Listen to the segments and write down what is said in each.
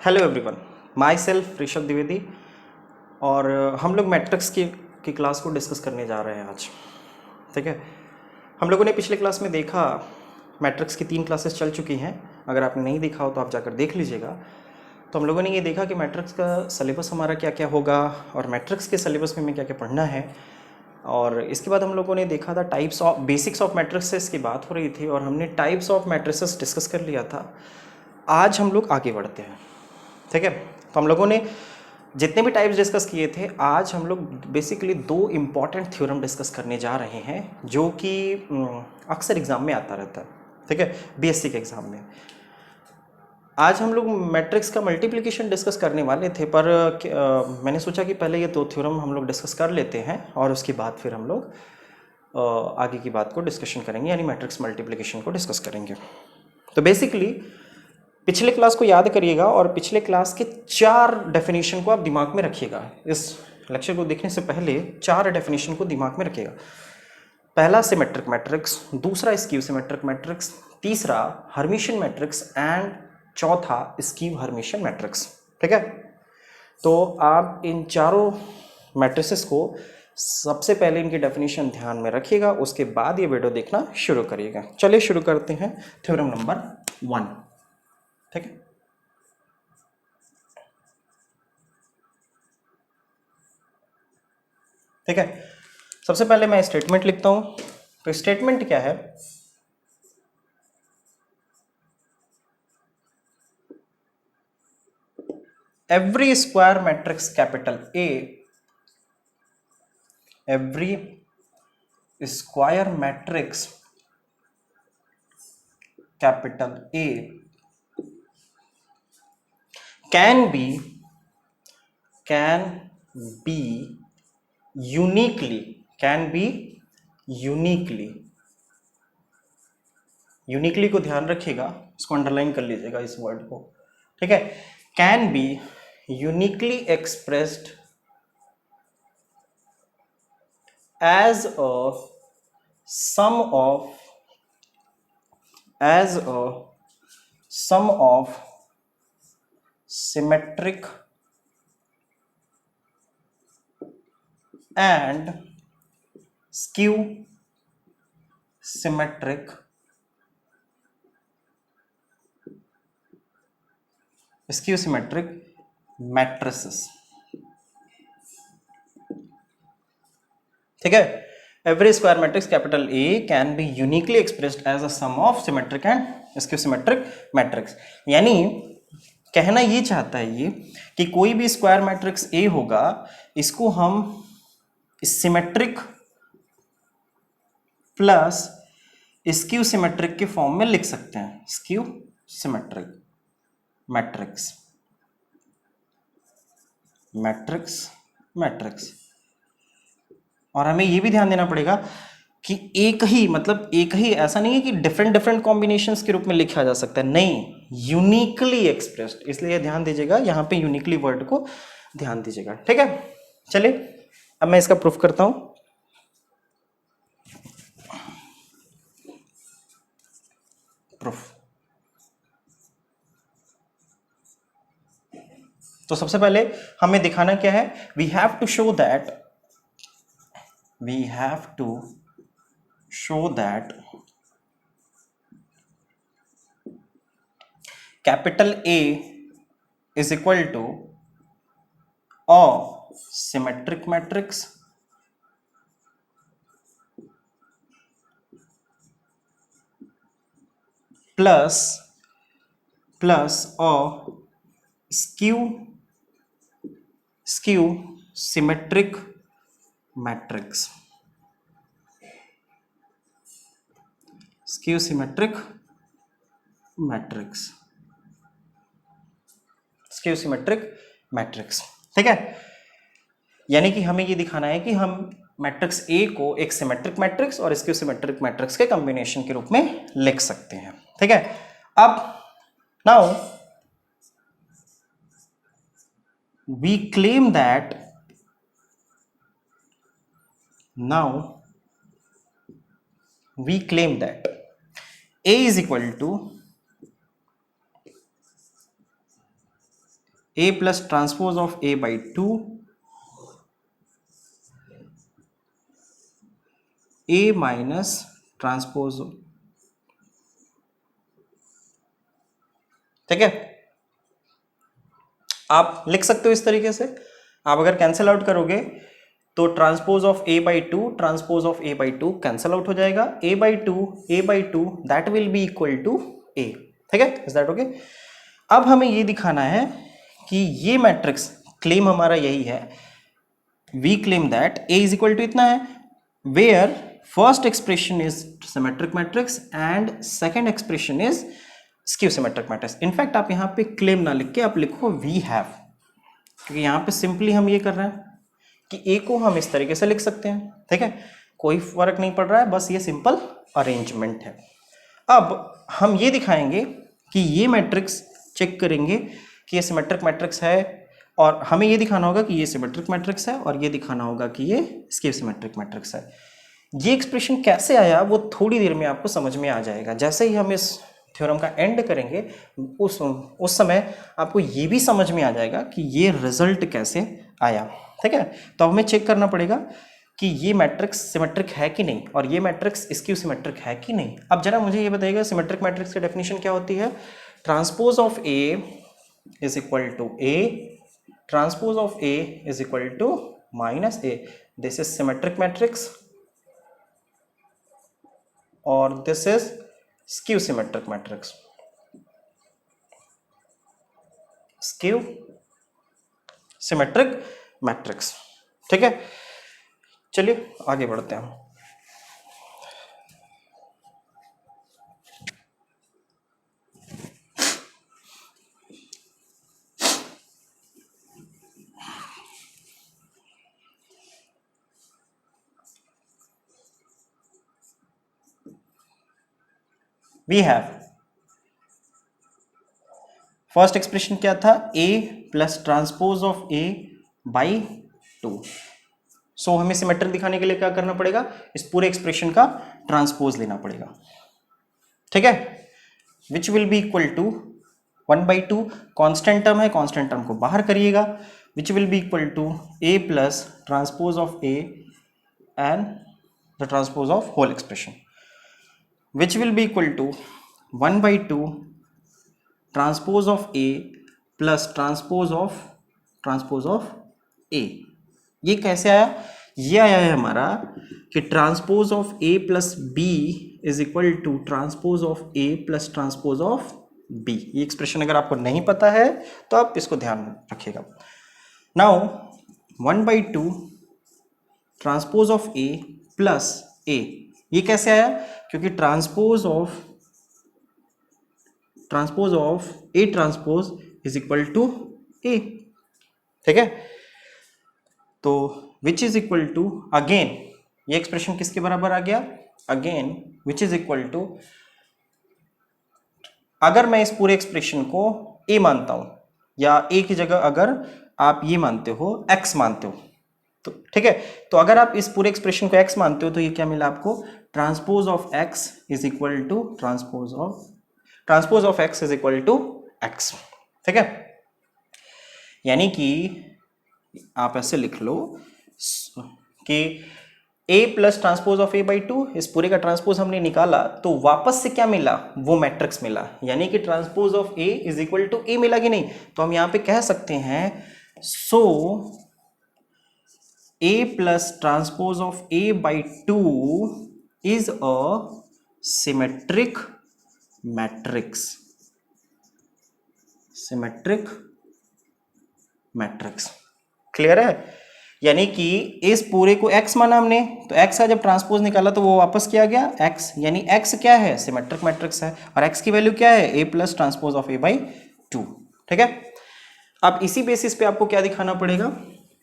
Hello everyone, my self Rishabh Dwivedi और हम लोग मैट्रिक्स की क्लास को डिस्कस करने जा रहे हैं आज। ठीक है, हम लोगों ने पिछले क्लास में देखा मैट्रिक्स की 3 क्लासेस चल चुकी हैं। अगर आपने नहीं देखा हो तो आप जाकर देख लीजिएगा। तो हम लोगों ने ये देखा कि मैट्रिक्स का सिलेबस हमारा क्या क्या होगा और मैट्रिक्स के सिलेबस में हमें क्या क्या पढ़ना है। और इसके बाद हम लोगों ने देखा था types of basics of matrices की बात हो रही थी और हमने टाइप्स ऑफ मैट्रिसेस डिस्कस कर लिया था। आज हम लोग आगे बढ़ते हैं। ठीक है, तो हम लोगों ने जितने भी टाइप्स डिस्कस किए थे, आज हम लोग बेसिकली 2 इम्पॉर्टेंट थ्योरम डिस्कस करने जा रहे हैं जो कि अक्सर एग्ज़ाम में आता रहता है। ठीक है, बीएससी के एग्ज़ाम में। आज हम लोग मैट्रिक्स का मल्टीप्लिकेशन डिस्कस करने वाले थे, पर मैंने सोचा कि पहले ये 2 थ्योरम हम लोग डिस्कस कर लेते हैं और उसके बाद फिर हम लोग आगे की बात को डिस्कशन करेंगे, यानी मैट्रिक्स मल्टीप्लिकेशन को डिस्कस करेंगे। तो बेसिकली पिछले क्लास को याद करिएगा और पिछले क्लास के 4 डेफिनेशन को आप दिमाग में रखिएगा। इस लेक्चर को देखने से पहले 4 डेफिनेशन को दिमाग में रखिएगा। पहला सिमेट्रिक मैट्रिक्स, दूसरा स्क्यू सिमेट्रिक मैट्रिक्स, तीसरा हर्मिशियन मैट्रिक्स एंड चौथा स्क्यू हर्मिशियन मैट्रिक्स। ठीक है, तो आप इन चारों मैट्रिसेस को सबसे पहले इनकी डेफिनेशन ध्यान में रखिएगा, उसके बाद ये वीडियो देखना शुरू करिएगा। चलिए शुरू करते हैं थ्योरम नंबर 1। ठीक है, ठीक है, सबसे पहले मैं स्टेटमेंट लिखता हूं। तो स्टेटमेंट क्या है? Every square matrix capital A, every square matrix capital A can be uniquely को ध्यान रखिएगा, इसको अंडरलाइन कर लीजिएगा इस वर्ड को। ठीक है, can be uniquely expressed as a sum of symmetric and skew symmetric matrices। ठीक है, every square matrix capital A can be uniquely expressed as a sum of symmetric and skew symmetric matrix। यानी कहना ये चाहता है ये कि कोई भी स्क्वायर मैट्रिक्स ए होगा, इसको हम सिमेट्रिक प्लस स्क्यू सिमेट्रिक के फॉर्म में लिख सकते हैं। Skew symmetric matrix. और हमें ये भी ध्यान देना पड़ेगा कि एक ही ऐसा नहीं है कि डिफरेंट कॉम्बिनेशंस के रूप में लिखा जा सकता है, नहीं, यूनिकली एक्सप्रेस्ड। इसलिए ध्यान दीजिएगा, यहां पे यूनिकली वर्ड को ध्यान दीजिएगा। ठीक है, चलिए अब मैं इसका प्रूफ करता हूं। प्रूफ तो सबसे पहले हमें दिखाना क्या है? We have to show that capital A is equal to a symmetric matrix plus a skew symmetric matrix। Skew symmetric matrix. ठीक है, यानी कि हमें ये दिखाना है कि हम मैट्रिक्स ए को एक सिमेट्रिक मैट्रिक्स और स्क्यू सिमेट्रिक मैट्रिक्स के कॉम्बिनेशन के रूप में लिख सकते हैं। ठीक है, अब now we claim that A is equal to A plus transpose of A by two A minus transpose, ठीक है। आप लिख सकते हो इस तरीके से, आप अगर कैंसिल आउट करोगे तो transpose of A by two transpose of A by two cancel out हो जाएगा, A by two that will be equal to A, ठीक है, इज दैट ओके। अब हमें ये दिखाना है कि ये मैट्रिक्स, क्लेम हमारा यही है, we claim that A is equal to इतना है, where first expression is symmetric matrix and second expression is skew symmetric matrix. In fact आप यहाँ पे क्लेम ना लिख के आप लिखो वी हैव, क्योंकि यहाँ पे सिंपली हम ये कर रहे हैं कि ए को हम इस तरीके से लिख सकते हैं, ठीक है, कोई फर्क नहीं पड़ रहा है, बस ये सिंपल अरेंजमेंट है। अब हम ये दिखाएंगे कि ये मैट्रिक्स चेक करेंगे कि ये सिमेट्रिक मैट्रिक्स है, और हमें ये दिखाना होगा कि ये सिमेट्रिक मैट्रिक्स है, और ये दिखाना होगा कि ये स्क्यू सिमेट्रिक मैट्रिक्स है। ये एक्सप्रेशन कैसे आया वो थोड़ी देर में आपको समझ में आ जाएगा। जैसे ही हम इस थ्योरम का एंड करेंगे उस समय आपको ये भी समझ में आ जाएगा कि ये रिजल्ट कैसे आया, ठीक है। तो अब हमें चेक करना पड़ेगा कि ये मैट्रिक्स सिमेट्रिक है कि नहीं, और ये मैट्रिक्स स्क्यू सिमेट्रिक है कि नहीं। अब जरा मुझे ये बताइएगा सिमेट्रिक मैट्रिक्स की डेफिनेशन क्या होती है। Transpose of A is equal to A, transpose of A is equal to minus A, this is symmetric matrix और this is skew symmetric matrix, skew symmetric matrix, ठीक है। चलिए आगे बढ़ते हैं। वी हैव फर्स्ट एक्सप्रेशन क्या था, a plus transpose of a by two. So हमें सिमेट्रिक दिखाने के लिए क्या करना पड़ेगा, इस पूरे एक्सप्रेशन का ट्रांसपोज लेना पड़ेगा, ठीक है, which will be equal to 1/2, constant term है, कांस्टेंट टर्म को बाहर करिएगा, which will be equal to a plus transpose of a and the transpose of whole expression, which will be equal to 1/2 transpose of A plus transpose of A। ये कैसे आया, ये आया है हमारा कि transpose of A plus B is equal to transpose of A plus transpose of B। ये expression अगर आपको नहीं पता है तो आप इसको ध्यान रखिएगा। Now 1/2 transpose of A plus A, ये कैसे आया, क्योंकि transpose of A transpose is equal to A, ठीक है। तो which is equal to, again ये एक्सप्रेशन किसके बराबर आ गया, again which is equal to, अगर मैं इस पूरे एक्सप्रेशन को A मानता हूं या A की जगह अगर आप ये मानते हो X मानते हो तो ठीक है, तो अगर आप इस पूरे एक्सप्रेशन को x मानते हो तो ये क्या मिला आपको, transpose of x is equal to transpose of x is equal to x, ठीक है। यानी कि आप ऐसे लिख लो कि a plus transpose of a by to, इस पूरे का ट्रांसपोज हमने निकाला तो वापस से क्या मिला, वो मैट्रिक्स मिला, यानी कि transpose of a is equal to a मिला कि नहीं। तो हम यहां पे कह सकते हैं सो A plus transpose of A by 2 is a symmetric matrix, symmetric matrix, clear है। यानी कि इस पूरे को x माना हमने, तो x का जब ट्रांसपोज निकाला तो वो वापस किया गया x, यानी x क्या है, सिमेट्रिक मैट्रिक्स है, और x की वैल्यू क्या है, A plus transpose of A by to, ठीक है। अब इसी बेसिस पे आपको क्या दिखाना पड़ेगा,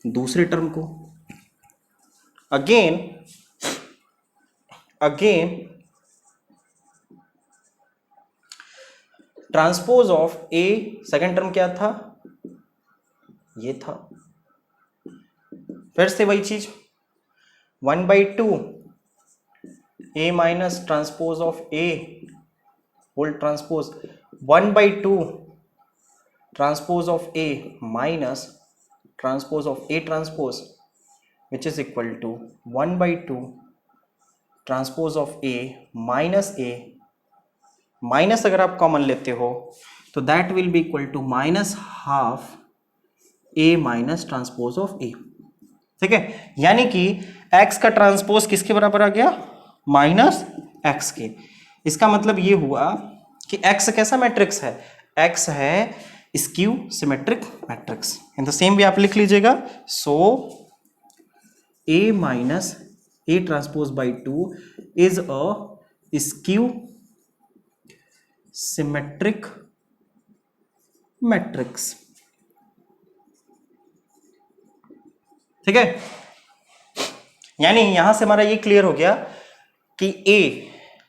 दूसरे टर्म को, again transpose of A, second term क्या था, ये था, फिर से वही चीज 1/2 A minus transpose of A whole transpose 1/2 transpose of A minus transpose of A transpose which is equal to 1/2 transpose of A minus अगर आप कॉमन लेते हो तो that will be equal to -12 A minus transpose of A. ठीक है, यानी कि x का ट्रांसपोज किसके बराबर आ गया, -x के। इसका मतलब ये हुआ कि x कैसा मैट्रिक्स है, x है skew symmetric matrix. In the same way आप लिख लीजिएगा, सो a minus A transpose by 2 is a skew symmetric matrix. ठीक है, यानी यहां से हमारा ये क्लियर हो गया कि A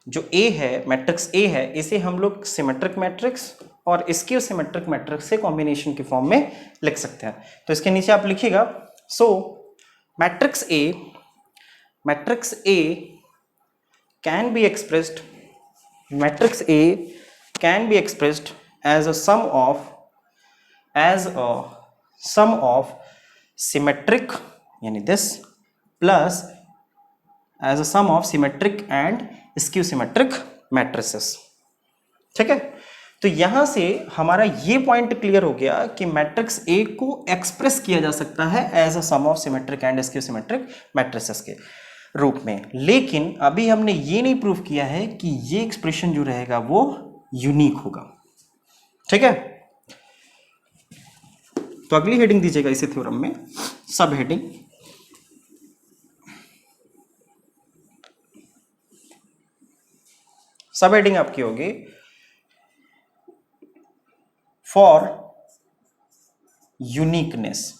जो A है, मैट्रिक्स A है, इसे हम लोग सिमेट्रिक मैट्रिक्स और स्क्यू सिमेट्रिक मैट्रिक्स से कॉम्बिनेशन के फॉर्म में लिख सकते हैं। तो इसके नीचे आप लिखिएगा, so matrix A can be expressed as a sum of symmetric यानी this plus as a sum of symmetric and skew symmetric matrices। ठीक है, तो यहां से हमारा ये पॉइंट क्लियर हो गया कि मैट्रिक्स A को एक्सप्रेस किया जा सकता है as a sum of symmetric and skew symmetric matrices के रूप में। लेकिन अभी हमने ये नहीं प्रूव किया है कि ये एक्सप्रेशन जो रहेगा वो यूनिक होगा। ठीक है, तो अगली हेडिंग दीजिएगा इसी थ्योरम में, सब हेडिंग। सब हेडिंग आपकी होगी फॉर यूनिकनेस।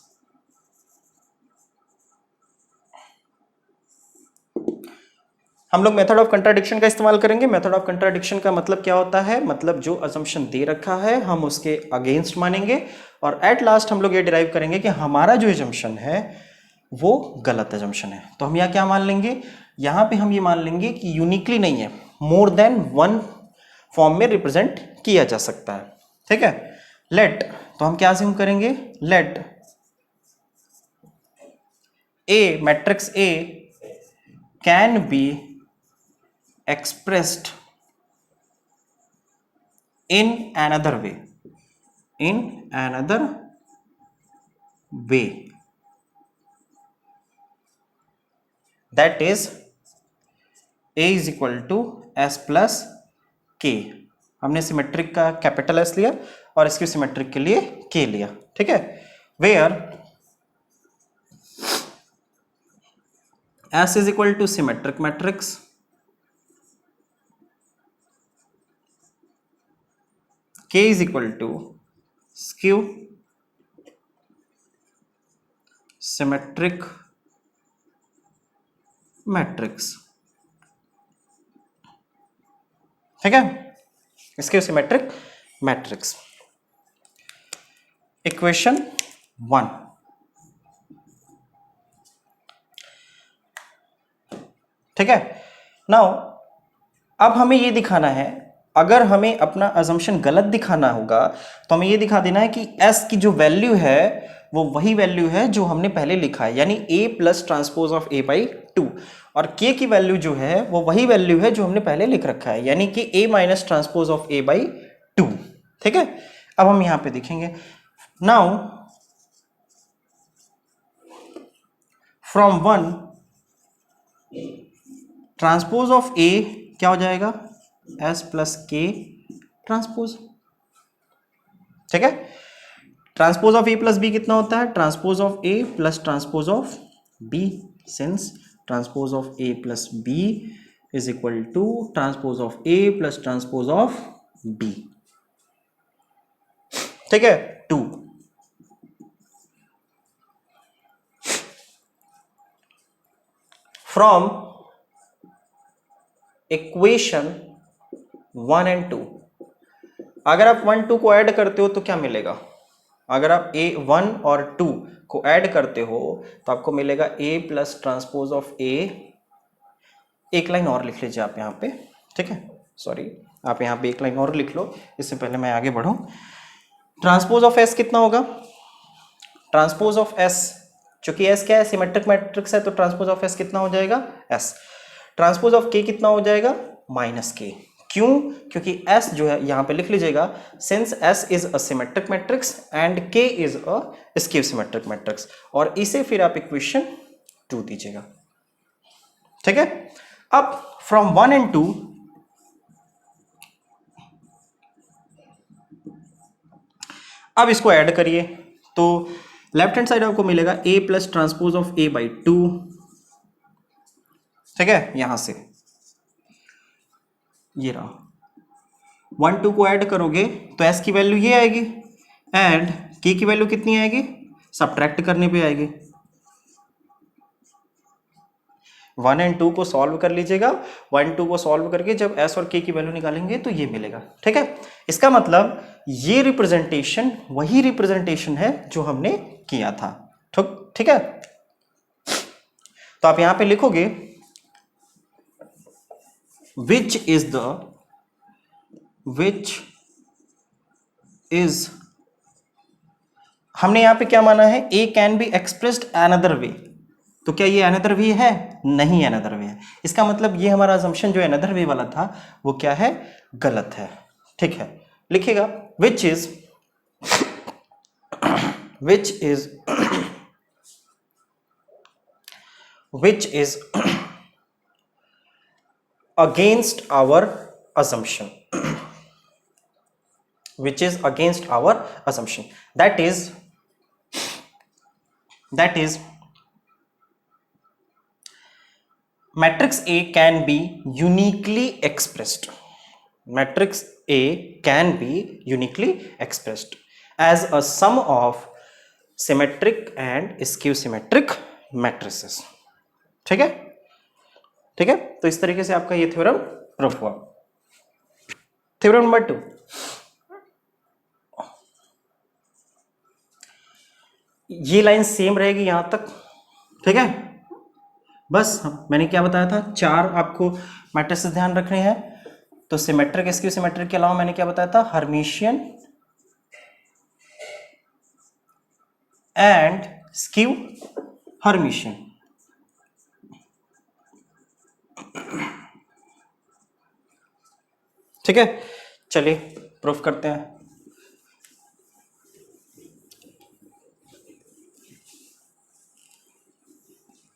हम लोग मेथड ऑफ कंट्राडिक्शन का इस्तेमाल करेंगे। मेथड ऑफ कंट्राडिक्शन का मतलब क्या होता है, मतलब जो असम्पशन दे रखा है हम उसके अगेंस्ट मानेंगे और एट लास्ट हम लोग ये डिराइव करेंगे कि हमारा जो असम्पशन है वो गलत असम्पशन है। तो हम यहाँ क्या मान लेंगे, यहाँ पे हम ये मान लेंगे कि यूनिकली नहीं है, मोर देन वन फॉर्म में रिप्रेजेंट किया जा सकता है। ठीक है, लेट, तो हम क्या अज्यूम करेंगे, let A matrix A can be expressed in another way that is A is equal to S plus K। हमने सिमेट्रिक का कैपिटल S लिया और इसके सिमेट्रिक के लिए K लिया। ठीक है, where S is equal to symmetric matrix, K is equal to skew symmetric matrix। ठीक है, skew symmetric matrix। इक्वेशन 1, ठीक है। नाउ अब हमें ये दिखाना है, अगर हमें अपना अजम्पशन गलत दिखाना होगा तो हमें ये दिखा देना है कि S की जो वैल्यू है वो वही वैल्यू है जो हमने पहले लिखा है, यानी A plus transpose of A by 2, और K की वैल्यू जो है वो वही वैल्यू है जो हमने पहले लिख रखा है, यानी कि A minus transpose of A by 2। ठीक है, अब हम यहां पे देखेंगे, now from 1 transpose of A क्या हो जाएगा, S प्लस K ट्रांसपोज। ठीक है, transpose of A plus B कितना होता है, transpose of A plus transpose of B, since transpose of A plus B is equal to transpose of A plus transpose of B। ठीक है, 2। From equation 1 and 2, अगर आप 1 2 को add करते हो तो क्या मिलेगा, अगर आप A1 और 2 को ऐड करते हो तो आपको मिलेगा A plus transpose of A। एक लाइन और लिख लीजिए आप यहाँ पे, ठीक है, सॉरी आप यहाँ पे एक लाइन और लिख लो, इससे पहले मैं आगे बढ़ूँ। ट्रांसपोज ऑफ एस कितना होगा? ट्रांसपोज ऑफ एस, चूंकि एस क्या है, सिमेट्रिक मैट्रिक्स है, तो ट्रांसपोज ऑफ एस कितना हो जाएगा? एस। ट्रांसपोज ऑफ के कितना हो जाएगा? माइनस के। क्यों? क्योंकि एस जो है यहां पे लिख लीजिएगा, since S is a symmetric matrix and K is a skew symmetric matrix, और इसे फिर आप इक्वेशन 2 दीजिएगा। ठीक है। अब फ्रॉम 1 एंड 2 अब इसको ऐड करिए, तो लेफ्ट हैंड साइड आपको मिलेगा a plus transpose of a by 2। ठीक है, यहां से ये रहा 1 2 को ऐड करोगे तो s की वैल्यू ये आएगी एंड k की वैल्यू कितनी आएगी? सब्ट्रैक्ट करने पे आएगी। 1 एंड 2 को सॉल्व कर लीजिएगा। 1 2 को सॉल्व करके जब s और k की वैल्यू निकालेंगे तो ये मिलेगा। ठीक है, इसका मतलब ये रिप्रेजेंटेशन वही रिप्रेजेंटेशन है जो हमने किया था। ठीक है, तो आप यहां पे लिखोगे which is हमने यहां पे क्या माना है? a can be expressed another way. तो क्या ये अनदर वे है? नहीं, अनदर वे है। इसका मतलब ये हमारा assumption जो अनदर वे वाला था वो क्या है? गलत है। ठीक है, लिखिएगा which is against our assumption, which is against our assumption, that is matrix A can be uniquely expressed. Matrix A can be uniquely expressed as a sum of symmetric and skew symmetric matrices. ठीक है, ठीक है, तो इस तरीके से आपका ये थ्योरम प्रूफ हुआ। थ्योरम नंबर 2, ये लाइन सेम रहेगी यहां तक। ठीक है, बस मैंने क्या बताया था, 4 आपको मैट्रिसेस ध्यान रखने हैं। तो सिमेट्रिक स्क्यू सिमेट्रिक के अलावा मैंने क्या बताया था? Hermitian and skew hermitian. ठीक है, चलिए प्रूफ करते हैं।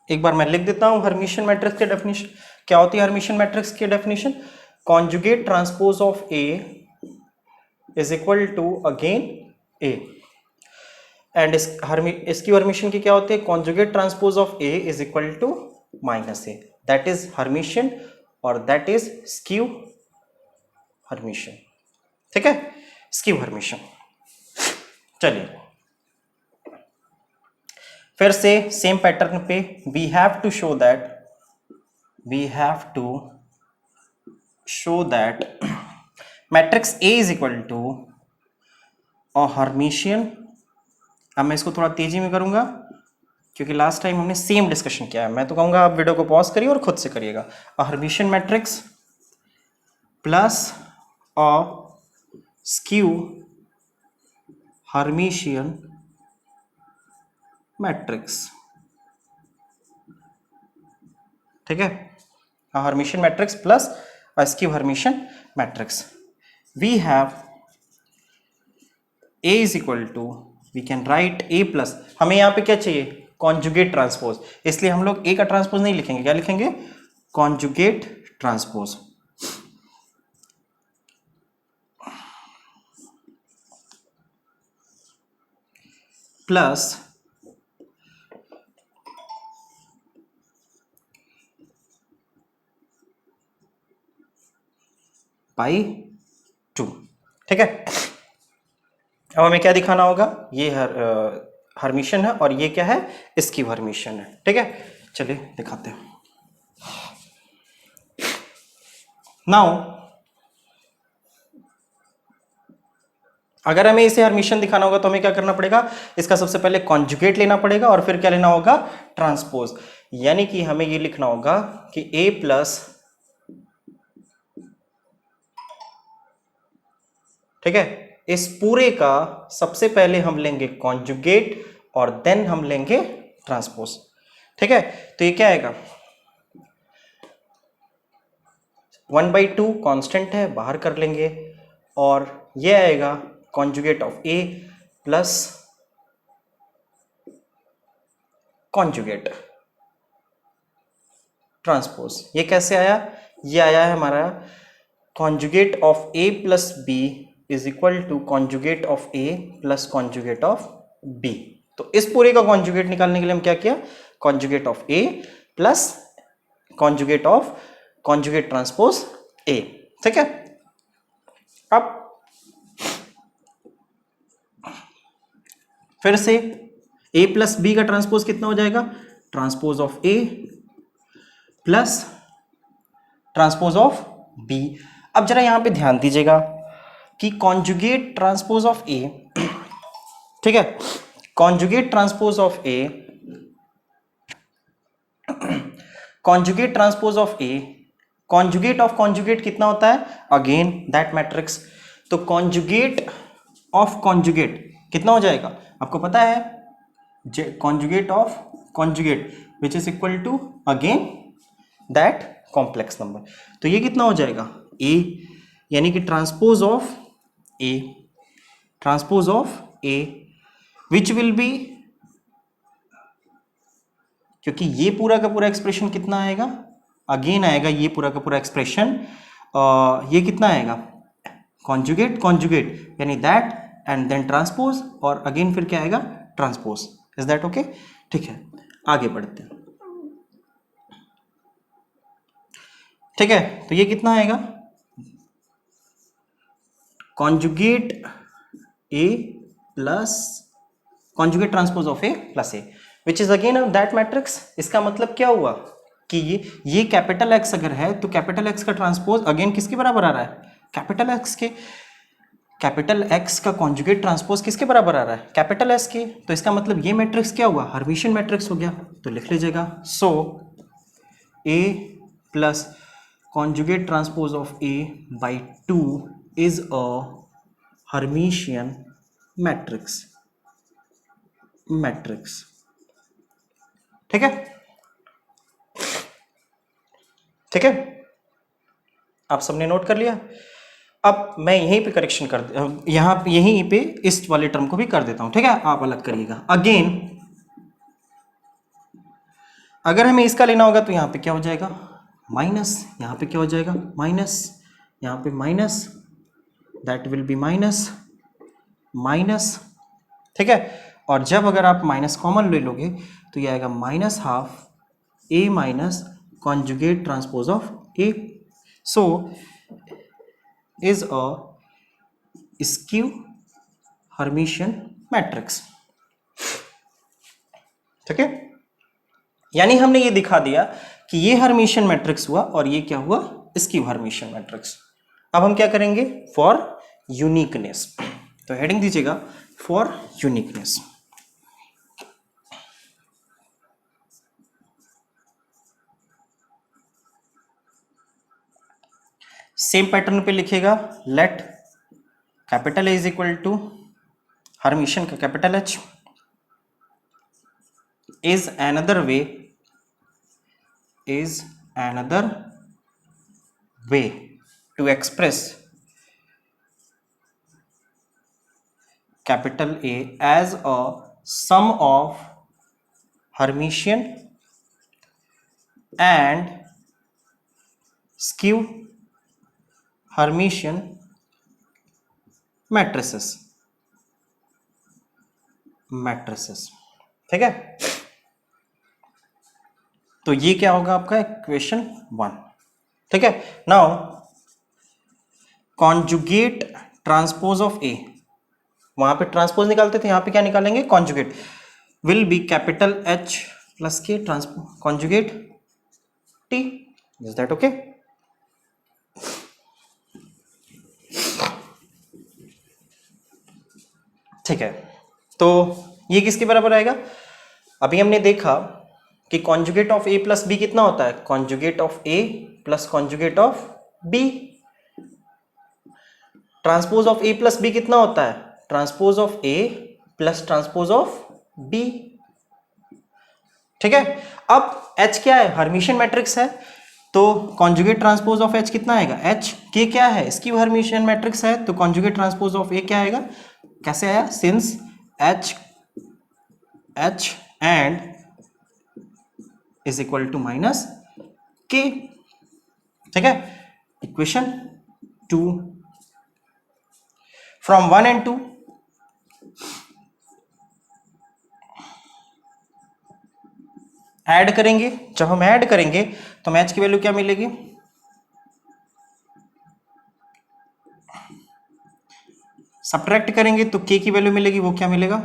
एक बार मैं लिख देता हूं हर्मिशियन मैट्रिक्स की डेफिनेशन। क्या होती है हर्मिशियन मैट्रिक्स की definition? Conjugate transpose of A is equal to again A, and इसकी हर्मिशियन की क्या होती है? Conjugate transpose of A is equal to minus A, that is hermitian और दैट इज स्क्यू हर्मिशियन। ठीक है, स्क्यू हर्मिशियन। चलिए फिर से सेम पैटर्न पे, we have to show that matrix A is equal to a hermitian. अब मैं इसको थोड़ा तेजी में करूंगा क्योंकि लास्ट टाइम हमने सेम डिस्कशन किया है। मैं तो कहूंगा आप वीडियो को पॉज करिए और खुद से करिएगा। A Hermitian matrix plus a skew hermitian matrix. ठीक है, hermitian matrix plus skew hermitian matrix. We have A is equal to, we can write A plus, हमें यहां पे क्या चाहिए? कॉन्जुगेट ट्रांसपोज, इसलिए हम लोग A का ट्रांसपोज नहीं लिखेंगे। क्या लिखेंगे? Conjugate transpose plus pi 2। ठीक है, अब हमें क्या दिखाना होगा? ये हर्मिशियन है और ये क्या है? स्क्यू हर्मिशियन है। ठीक है, चलिए दिखाते हैं। नाउ अगर हमें इसे हर्मिशियन दिखाना होगा तो हमें क्या करना पड़ेगा? इसका सबसे पहले कॉन्जुगेट लेना पड़ेगा और फिर क्या लेना होगा? ट्रांसपोज। यानी कि हमें ये लिखना होगा कि A प्लस, ठीक है, इस पूरे का सबसे पहले हम लेंगे कॉन्जुगेट और देन हम लेंगे ट्रांसपोज। ठीक है, तो ये क्या आएगा, 1/2 कांस्टेंट है, बाहर कर लेंगे, और ये आएगा conjugate of A plus conjugate transpose. ये कैसे आया, ये आया है हमारा conjugate of A plus B is equal to conjugate of A plus conjugate of B. तो इस पूरे का कॉन्जुगेट निकालने के लिए हम क्या किया, conjugate of A plus conjugate of conjugate transpose A. ठीक है, अब फिर से a प्लस बी का ट्रांसपोज कितना हो जाएगा, transpose of a plus transpose of b। अब जरा यहां पे ध्यान दीजिएगा कि कॉन्जुगेट ट्रांसपोज ऑफ a, ठीक है, conjugate transpose of a, conjugate transpose of a, conjugate of conjugate कितना होता है, अगेन दैट मैट्रिक्स। तो कॉन्जुगेट ऑफ कॉन्जुगेट कितना हो जाएगा, आपको पता है, conjugate of conjugate which is equal to again that complex number. तो ये कितना हो जाएगा, a, यानी कि transpose of a, transpose of a which will be, क्योंकि ये पूरा का पूरा एक्सप्रेशन कितना आएगा, अगेन आएगा ये पूरा का पूरा एक्सप्रेशन, ये कितना आएगा, कॉन्जुगेट कॉन्जुगेट यानी दैट एंड देन ट्रांसपोज, और अगेन फिर क्या आएगा, ट्रांसपोज। Is that okay? ठीक है, आगे बढ़ते हैं। ठीक है, तो ये कितना आएगा, conjugate A plus conjugate transpose of A plus A which is again that matrix. इसका मतलब क्या हुआ कि ये कैपिटल एक्स अगर है तो कैपिटल एक्स का ट्रांसपोज अगेन किसके बराबर आ रहा है, कैपिटल एक्स के। कैपिटल एक्स का कॉन्जुगेट ट्रांसपोज किसके बराबर आ रहा है, कैपिटल एस के। तो इसका मतलब ये मैट्रिक्स क्या हुआ, हर्मिशियन मैट्रिक्स हो गया। तो लिख लीजिएगा, so A plus conjugate transpose of A by 2 is a Hermitian matrix. ठीक है, ठीक है, आप सबने नोट कर लिया। अब मैं यहीं पे करेक्शन कर, यहीं पे इस वाले टर्म को भी कर देता हूं। ठीक है, आप अलग करिएगा। अगेन अगर हमें इसका लेना होगा तो यहां पे क्या हो जाएगा, माइनस, यहां पे क्या हो जाएगा, माइनस, यहां पे minus, that will B minus minus. ठीक है, और जब अगर आप माइनस कॉमन ले लोगे तो ये आएगा minus half A minus conjugate transpose of A. So is a skew Hermitian matrix। ठीक है, यानी हमने ये दिखा दिया कि ये हर्मिशियन मैट्रिक्स हुआ और ये क्या हुआ, स्क्यू हर्मिशियन मैट्रिक्स। अब हम क्या करेंगे, फॉर यूनिकनेस। तो हेडिंग दीजिएगा फॉर यूनिकनेस। सेम पैटर्न पे लिखेगा, let capital A is equal to Hermitian का capital H is another way to express capital A as a sum of Hermitian and skew Hermitian matrices. ठीक है, तो ये क्या होगा आपका इक्वेशन 1। ठीक है, now conjugate transpose of A, वहां पे ट्रांसपोज निकालते थे, यहां पे क्या निकालेंगे, conjugate, will be capital H plus K transpose conjugate T. Is that okay? ठीक है, तो ये किसके बराबर आएगा, अभी हमने देखा कि conjugate of A plus B कितना होता है, conjugate of A plus conjugate of B. Transpose of A plus B कितना होता है? Transpose of A plus transpose of B. ठीक है, अब H क्या है? हर्मिशियन मैट्रिक्स है, तो कॉन्जुगेट ट्रांसपोज ऑफ H कितना आएगा? H के क्या है? इसकी हर्मिशियन मैट्रिक्स है, तो कॉन्जुगेट ट्रांसपोज ऑफ A क्या आएगा? कैसे आया? Since H and is equal to minus K। ठीक है, इक्वेशन 2 फ्रॉम 1 and 2 ऐड करेंगे। जब हम ऐड करेंगे तो H की वैल्यू क्या मिलेगी? सब्ट्रैक्ट करेंगे तो K की वैल्यू मिलेगी, वो क्या मिलेगा?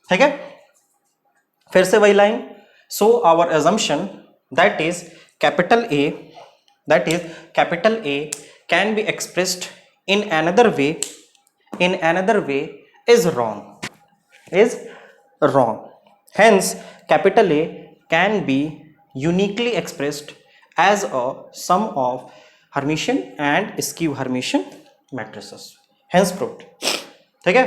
ठीक है, फिर से वही लाइन। So our assumption that is capital A can be expressed in another way is wrong. Hence, capital A can be uniquely expressed as a sum of Hermitian and skew Hermitian matrices. Hence proved. ठीक है,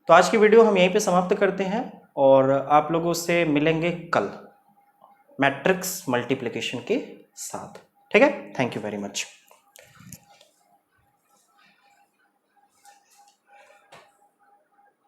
तो आज की video हम यहीं पे समाप्त करते हैं और आप लोगों से मिलेंगे कल मैट्रिक्स मल्टीप्लिकेशन के साथ। ठीक है, थैंक यू वेरी मच।